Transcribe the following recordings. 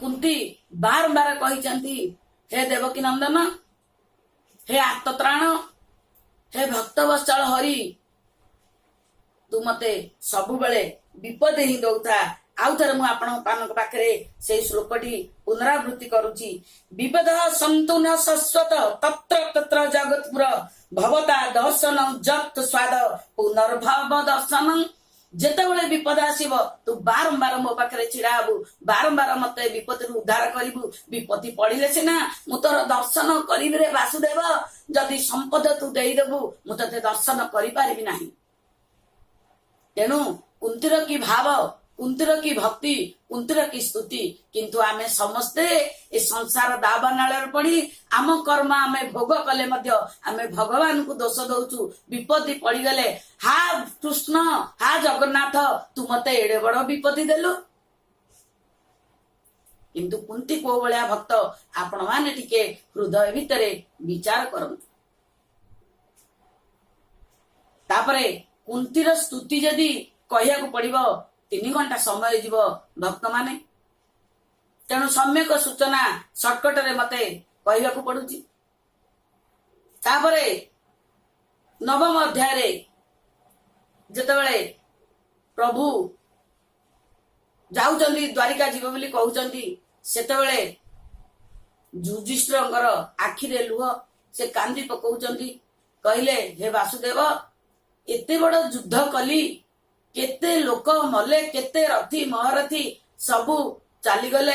कुंती बारंबार कहते हे देवकी नंदन, हे आत्मत्राण, हे भक्तवत्सल हरि, तू मते सबु बेले विपद ही दौथा। आउ थे मुझे पाखे से श्लोकटी पुनरावृत्ति करुची। विपद सन्तु न शाश्वत तत्र तत्र जगतपुर भवता दर्शन जत स्वाद पुनर्भव दर्शन। जेतेबेले विपद आसीब तू बारंबार मो पाखे छिड़ा हबु, बारंबार मते विपद उद्धार करिबु। विपत्ति पड़िले सिना मु तोर दर्शन करिबि रे वासुदेव। जदि संपद तू देइदेबु मु तते दर्शन करि पारिबि नाही। तेणु कुंतीर की भाव, कुंतीर की भक्ति, कुंतीर की स्तुति, किंतु आमे समस्ते ए संसार दावानाळ पड़ी आम कर्म आमे भोग कले मध्य आमे भगवान को दोष दउचु। विपत्ति पड़ी गले हा कृष्ण, हा जगन्नाथ, तू मते एडे बड़ विपत्ति देलु। किंतु कुंती को भलिया भक्त आपण माने टिके हृदय भितरे विचार करंतु। तापरे कुंतीर स्तुति जदि कहिया को पड़िबो 3 घंटा समय जीव भक्त माने। तेणु सम्यक सूचना सर्टकट रे मते कहिया को पड़ुची। तापरे 9म अध्याय रे जेतेबेले प्रभु जाउचंदी द्वारिका जीव बोली कहउचंदी, सेतेबेले युधिष्ठिरंकर आखि रे लुह से कांदी पकउचंदी। कहले हे वासुदेव, एते बड़ युद्ध कली, केते लोक मले, केते रथी महारथी सबु चाली गले,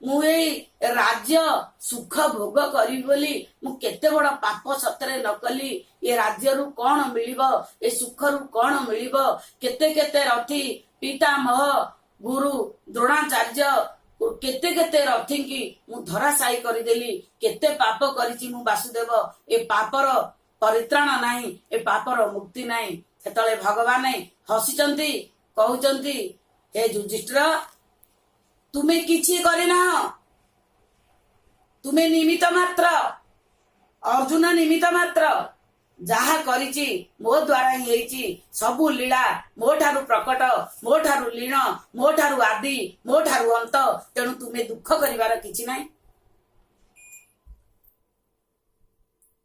मु एई राज्य सुख भोग करी बोली मु केते बड़ पाप सतरे न कली। ए राज्य रु कौन मिलिबो, ए सुख रु कौन मिलिबो। केते केते रथी पितामह गुरु द्रोणाचार्य केते केते रथी की मु धराशायी करिदेली। केते पाप करिछि मु वासुदेव, ए पापर परित्राण नाही, ए पापर मुक्ति नाही। सेतले भगवान हसिचंती, कहउचंती हे युधिष्ठिर, तुमे किछि करिना, तुमे निमित्त मात्र, अर्जुन निमित्त मात्र। जहा करिछि मो द्वारा ही हेछि, सबु लीला मो ठारु प्रकट, मो ठारु लीन, मो ठारु आदि, मो ठारु अंत। तेणु तुमे दुख करिवार किछि नाही।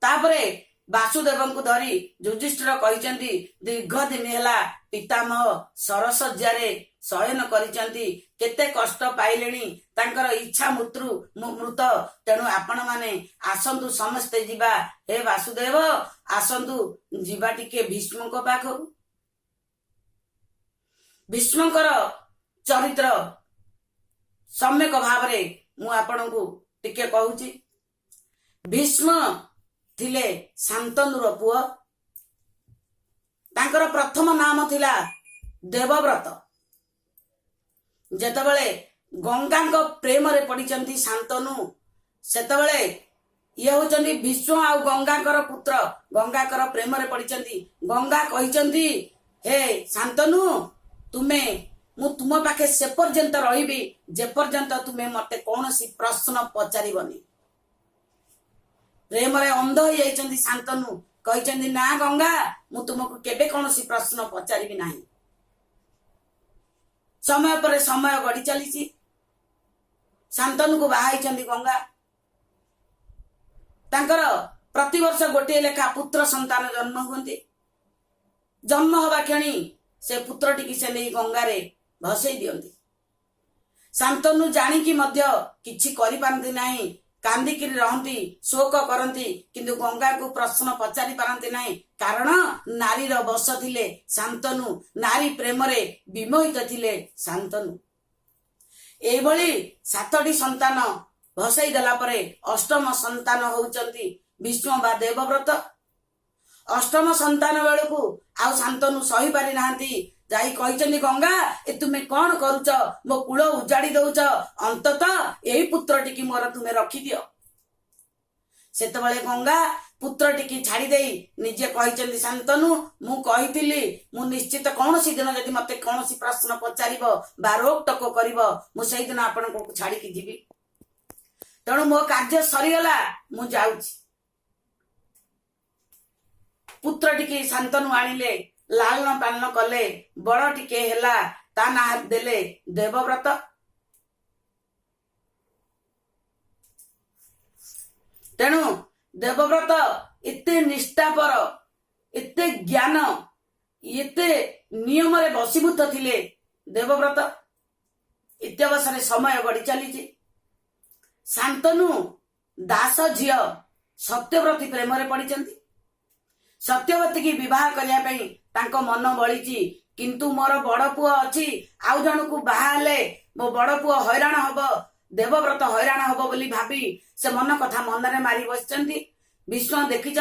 तापरे वासुदेव को धरी युधिष्ठिर कहिचंती, दीर्घ दिन हेला पितामह सरसज्जारे शयन करिचंती, केते कष्ट पाइलेनी, तांकर इच्छा मृत। तेणु आपण माने आसंतु समस्ते जिबा। हे वासुदेव आसंतु जिबा टिके भीष्म को पाखु। भीष्मकर चरित्र सम्यक भावरे मु आपनकु टिके कहूची। भीष्म थिले शांतनुर पुओ। तांकर प्रथम नाम थिला देवव्रत। जेतेबेले गंगा प्रेम रे पड़िचंती शांतनु, सेतेबेले ये होचंती भीष्म आ गंगाकर पुत्र। गंगाकर प्रेम रे पड़िचंती। गंगा कहिचंती, हे शांतनु, तुमे मु तुम पाखे से पर्यंत रहिबी जे पर्यंत तुमे मते कोनोसी प्रश्न पचारिबनी। प्रेम रे अंध हो जाइछंती शांतनु। कहिचंती ना गंगा, मु तुमको केबे कोनोसी प्रश्न पचारिबी नाही। समय पर समय गड़ी चलीची। शांतनु को बाहाइछंती गंगा। तांकर प्रतिवर्ष गोटे लेखा पुत्र संतान जन्म हुंती। जन्म हवा क्षणी से पुत्रटी की से नहीं गंगा रे भसई दियंती। शांतनु जानी कि मध्य किछि करि पारंती नाही, कांदिकी रहंती, शोक करंती, किंतु गंगा को प्रश्न पचारि पारंती नाही। कारण नारीर बस थिले शांतनु, नारी प्रेम रे विमोहित थिले शांतनु। एभली 7टी संतान भसई देला परे अष्टम संतान होउचंती भीष्म बा देवव्रत। अष्टम संतान बेलकु आउ शांतनु सही पारि नाहंती। जाई कहिचंदी, गंगा ए तुमे कौन करूच, मो कुल उजाड़ी दउच, अंततः एही पुत्रटी की मोर तुमे रखी दियो। सेतबेले गंगा पुत्रटी की छाड़ी देई निजे कहिचंदी, शांतनु मु कहितिली मु निश्चित कौनसी दिन जदि मते कौनसी प्रश्न पचारिबो बा रोक टको करिबो मु सेही दिन आपन को छाड़ी की जीवी। तेणु मो कार्य सरीगला, मु जाउची। पुत्रटी की शांतनु आनिले, लालन पालन कले, बड़ टिके हेला, ता ना देले देवव्रत। तेणु देवव्रत एते निष्ठापर एते ज्ञान एते नियम बसीभूत थिले देवव्रत। इत्यवसरे समय गढ़ी चली शांतनु दास झील सत्यव्रती प्रेम पड़ी सत्यवती की विवाह करने मन बड़ी किंतु मोर बड़ पुओ अच्छी आउ जन को बाहले मो बड़ पुओ हैरान हब देवव्रत हैरान हब बोली भाभी से मन कथा मन मारी बस विष्णु देखी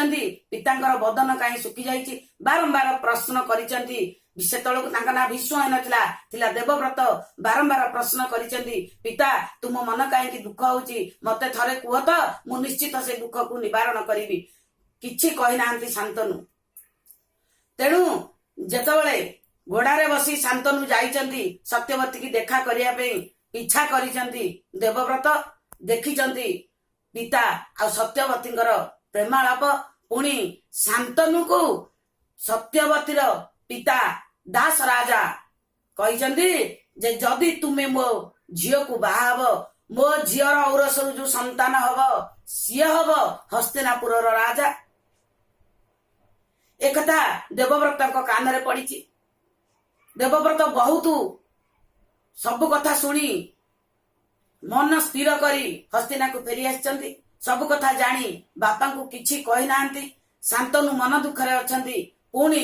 पितांकर बदन कहीं सुखी जाइए बारंबार प्रश्न कर ना विष्णु है देवव्रत बारंबार प्रश्न कर पिता तुम मन कहीं दुख होची मते थरे कुह तो मु निश्चित से दुख को निवारण करी किछि कही नांती शांतनु। तेणु जेतबेले घोड़ारे बसी शांतनु जाइचंती सत्यवती की देखा करिया पे इच्छा करिचंती देवव्रत देखिचंती पिता आ सत्यवतींकर प्रेमालाप पुणी शांतनु को सत्यवतीर पिता दास राजा कहिचंती जे जदि तुमे मो झियो को बाहाब मो झियर औरसरु जो संतान हब सी हब हस्तिनापुर राजा। एकथा देवव्रत कान रे पड़ी देवव्रत बहुत सब कथा शुणी मन स्थिर करी हस्तिना को फेरी आसी सब कथा जानी बापा को किछि कही नांती शांतनु मन दुखरे अछंती पुणी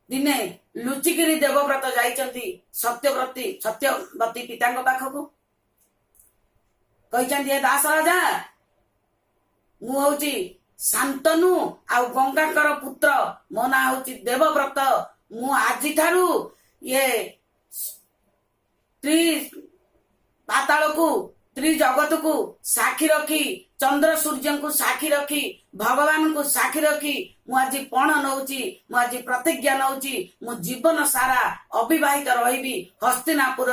दिने लुचिकिरी देवव्रत जाइचंती सत्यवती पितांक पाखकु कहिचंती दास राजा मु होची शांतनु आ गंगाकर पुत्र मो ना होची देवव्रत मु आजि ठारू ये पाताल को त्रिजगत को साक्षी रखी चंद्र सूर्य को साक्षी रखी भगवान को साक्षी रखी मु आज पण नौची मु आज प्रतिज्ञा नौची मु जीवन सारा अविवाहित रही हस्तिनापुर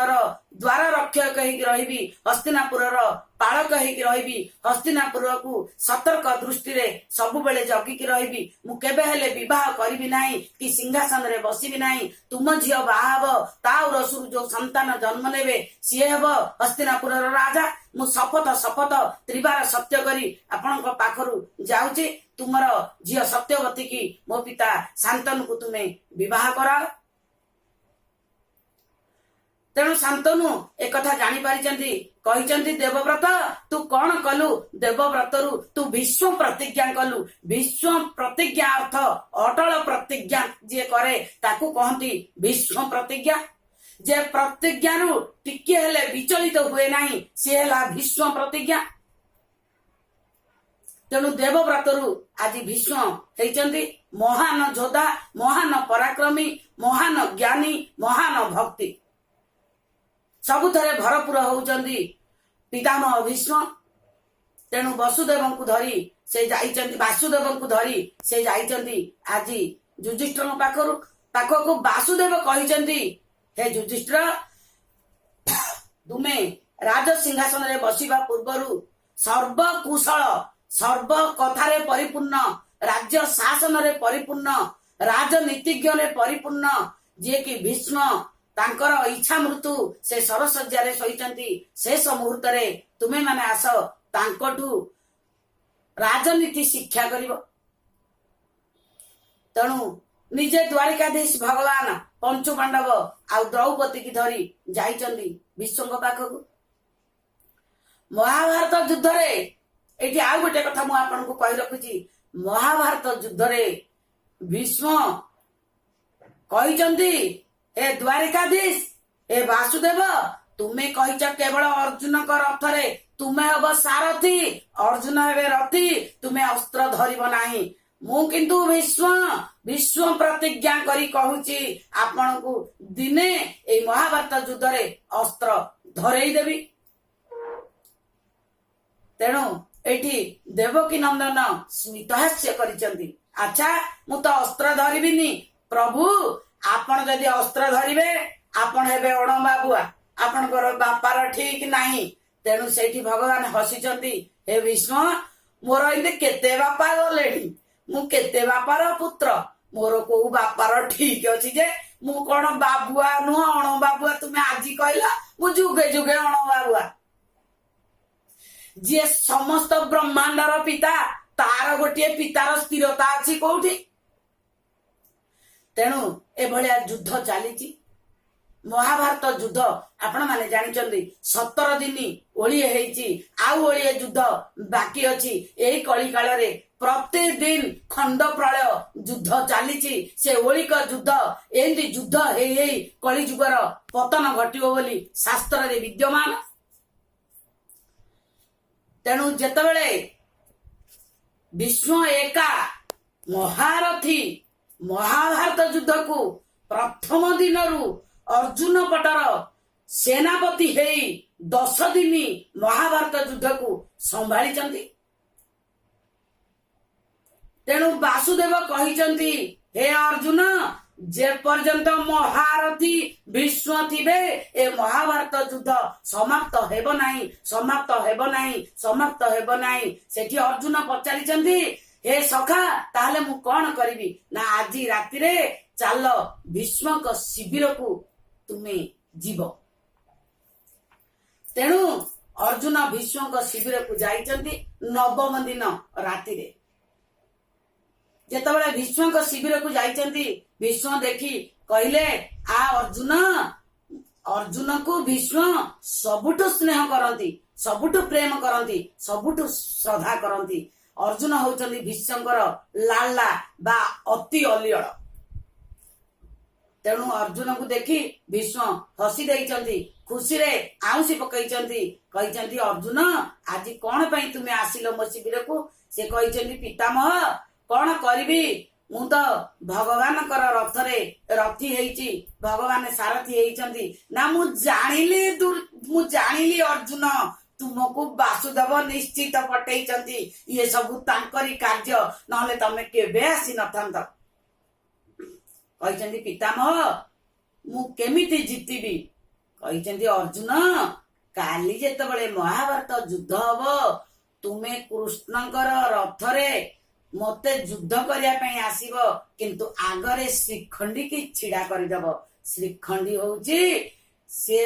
द्वार रक्षक रही हस्तिनापुर पालक रही हस्तिनापुर को सतर्क दृष्टि रे सब बेले जगिकी रही मु केबे हेले विवाह करिबि नाही कि सिंहासन रे बसिबि नाही तुम झियो बाहाब ताउर सुरु जो संतान जन्म नेबे सी हेब हस्तिनापुर राजा मु शपथ त्रिबार सत्य करी आपण पाखरु जाउची तुमर झियो सत्यवती की मो पिता शांतनु को तुमे विवाह कराओ। तेणु शांतनु एक कथा जानी पारिचंती कहिचंती देवव्रत तू कौन कलु देवव्रतरु तू विश्व प्रतिज्ञा कलु विश्व प्रतिज्ञा अर्थ अटल प्रतिज्ञा जे करे ताकू कहती विश्व प्रतिज्ञा जे प्रतिज्ञा रु टिके हेले विचलित हुए नाही से हेला विश्व प्रतिज्ञा। तेणु देवव्रतरु आज भीष्म हेचंती महान योद्धा महान पराक्रमी महान ज्ञानी महान भक्ति सबुथरे भरपूर होउचंदी पितामह भीष्म। तेणु वसुदेव को धरी से जाइचंती वासुदेव को धरी से जाइचंती आज युधिष्ठिर पाखकु वासुदेव कहिचंती हे युधिष्ठिर तुमे राज सिंहासन रे बसिबा पूर्वरु सर्वकुशल सर्व कथारे परिपूर्ण राज्य शासन रे परिपूर्ण राजनीतिज्ञ रे परिपूर्ण जे कि भीष्म तांकर इच्छा मृत्यु से सरसज्जा रे सहिचंती शेष मुहूर्त रे तुमे माने आस तांकठु राजनीति शिक्षा करिवो। तेणु निजे द्वारिकाधीश भगवान पंचु पांडव आ द्रौपदी की धरी जाइचंदी भीष्म पाखकु। महाभारत युद्ध रे एठी आ गोटे कथा मु आपन को कहि रखुची महाभारत युद्ध रे भीष्म कहिचंदी ए द्वारिकाधीश ए वासुदेव तुमे कहिच केवल अर्जुन का रथ रे तुमे हब सारथी अर्जुन हेबे रथी तुमे अस्त्र धरिब नाही मु किंतु विश्व प्रतिज्ञा करी कहूची आपण को दिने ए महाभारत युद्ध रे अस्त्र धरेई देबी। तेणु एठी देवकी नंदन स्मितहास्य करिचंती अच्छा मु तो अस्त्र धरिबिनी प्रभु आपण जदि अस्त्र धरिबे आपण हेबे अण बाबुआ आपणकर बापार ठीक नाही। तेणु सेठी भगवान हसिचंती हे भीष्म मोर इते केते बापा गलेडी मु केते बापार पुत्र मोर को बापार ठीक अछि जे मु कोन बाबुआ नु अण बाबुआ तुमे आजी कहला मु जुगे जुगे अण बाबुआ जे समस्त ब्रह्मांडर पिता तार गोटे पितार स्थिरता अच्छी कोठी तेणु एभलिया युद्ध चली महाभारत युद्ध आपण माने जानिचंदी 17 दिन ओळिए हेची आउ ओळिए युद्ध बाकी अछि एही कली काल रे प्रत्येक दिन खंड प्रलय युद्ध चली से ओळिक युद्ध एंदी युद्ध हेई कली जुगर पतन घटिबो बोली शास्त्र रे विद्यमान तेणु जेतबेले विष्णु एका महारथी महाभारत युद्ध को प्रथम दिनरू अर्जुन पटर सेनापति हेई 10 दिन महाभारत युद्ध को संभाली तेणु वासुदेव कही हे अर्जुन जे पर्यंत महारथी भीष्म थिबे ए महाभारत युद्ध समाप्त हेबो नाही समाप्त हेबो नाही समाप्त हेबो नाही सेठी अर्जुन पचारिचंदी हे सखा ताहले मु कोन करिवि ना आज राति रे चाल भीष्म को शिविर को तुमे जीव तेणु अर्जुन भीष्म को शिविर को जाइचंती 9 दिन राति रे जेतबेले भीष्म को शिविर को जाइचंती भीष्म देखी कहले आ अर्जुन अर्जुन को भीष्म सबुठु स्नेह करती सबुठु प्रेम करती सबुठु श्रद्धा करती अर्जुन होचंदी भीष्मकर लाला बा अति अलियळ तेणु अर्जुन को देखी भीष्म हसी देइचंती खुशी रे आउसी पकईचंती कहिचंती अर्जुन आज कोन पई तुमे आसिलो मो शिविर को से कहिचंती पितामह कोन करबी मु तो भगवान कर रथ रे रथी हेइची भगवान सारथी हेइचंती ना मु जानिली अर्जुन तुमको वासुदेव निश्चित पटेइचंती ये सब तांकरी कार्य नहले तमे केबे आसी नथांत कहिचंती पितामह मु केमिति जितिबी कहिचंती अर्जुन काली जेतबेले महाभारत युद्ध हबो तुमे कृष्णकर रथ रे मते युद्ध करिया पई आसीबो किंतु आगरे श्रीखंडी की छिड़ा करदेब श्रीखंडी होउची से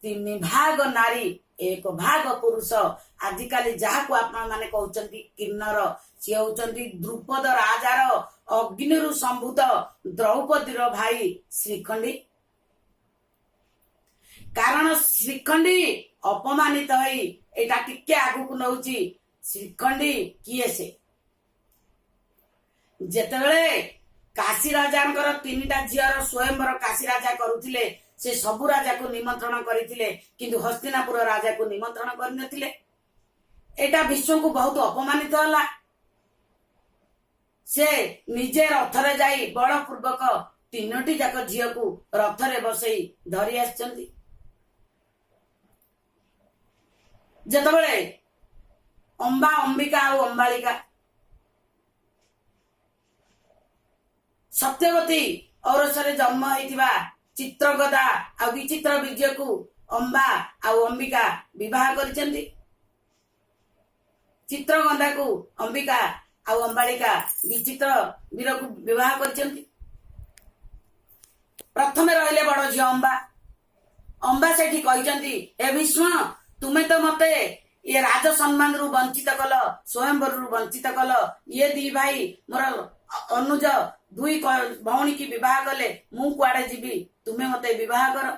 3 भाग नारी 1 भाग पुरुष आजिकाली जहाको आपण माने कहउचंती किन्नर से होउचंती द्रुपद राजार अग्निरु संभूत द्रौपदीर भाई श्रीखंडी कारण श्रीखंडी अपमानित होई एटा टिके आगु को नउची श्रीखंडी किए से जेतेबेले काशी राजांकर 3टा झियर स्वयंवर काशी राजा करुथिले से सबु राजा को निमंत्रण करिथिले किंतु हस्तिनापुर राजा को निमंत्रण करनथिले एटा विश्व को बहुत अपमानित होला से निजे रथरे जाई बड़ पूर्वक 3टी जाक झिय को रथरे बसई धरी आछंती जेतेबेले अंबा अंबिका और अंबालिका सत्यवती और सरे जन्म होइतिबा चित्रगदा आ विचित्र बीर्य को अंबा आ अंबिका विवाह करिसेंती चित्रगंधा को अंबिका आ अंबालिका विचित्र वीर को विवाह करिसेंती प्रथमे रहले बड़ झियो अंबा अंबा सेठी कहिसेंती हे भीष्म तुमे तो मते ये राज सम्मान रु वंचित कल स्वयंवर रु वंचित कल ये दी भाई मोर अनुज 2 भौणी की विवाह कले मु कुआडे जीवी तुमे मते विवाह कर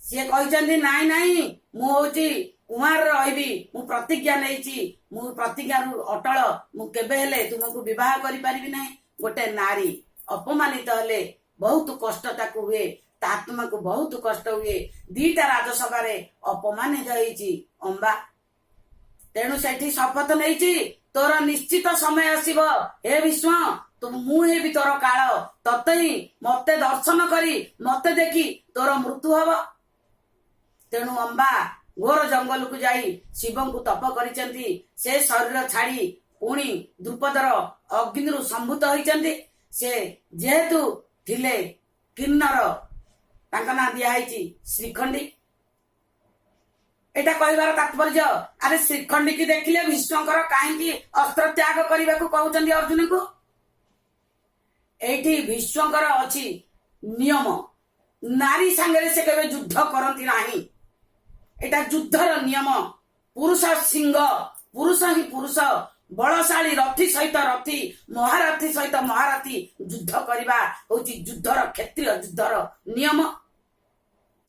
से कहिचंदी नाई नाई मु होची कुमार रहिबी मु प्रतिज्ञा नेइची मु प्रतिज्ञा रु अटल मु केबे हेले तुमको विवाह करि परिबी नै गोटे नारी अपमानित हेले बहुत कष्ट ताकू हुए आत्मा को बहुत कष्ट हुए 2टा राजसभा रे अपमानित होइची अंबा तेणु सेठी शपथ नेइची तोर निश्चित समय आसीब हे विष्णु तुम मु हेबी तोर काल ततई मते दर्शन करी मते देखी तोर मृत्यु हब तेणु अंबा घोर जंगल को जाई शिव को तप करिचंती से शरीर छाड़ी पुणी द्रुपदर अग्निरु संभूत होइचंती से जेहेतु थिले किन्नर तांका ना दिया हाइची श्रीखंडी एटा कहिबार तात्पर्य अरे श्रीखंडी की देखिले भीष्मकर काहेकि अस्त्र त्याग करने को कहउचंदी अर्जुन को एठी भीष्मकर अछि नियम नारी संगे से केबे युद्ध करंती नाही एटा युद्धर नियम पुरुष सिंह पुरुष ही पुरुष बलशाली रथी सहित रथी महारथी सहित महारथी युद्ध करवा हूँ युद्धर क्षेत्रीय युद्धर नियम।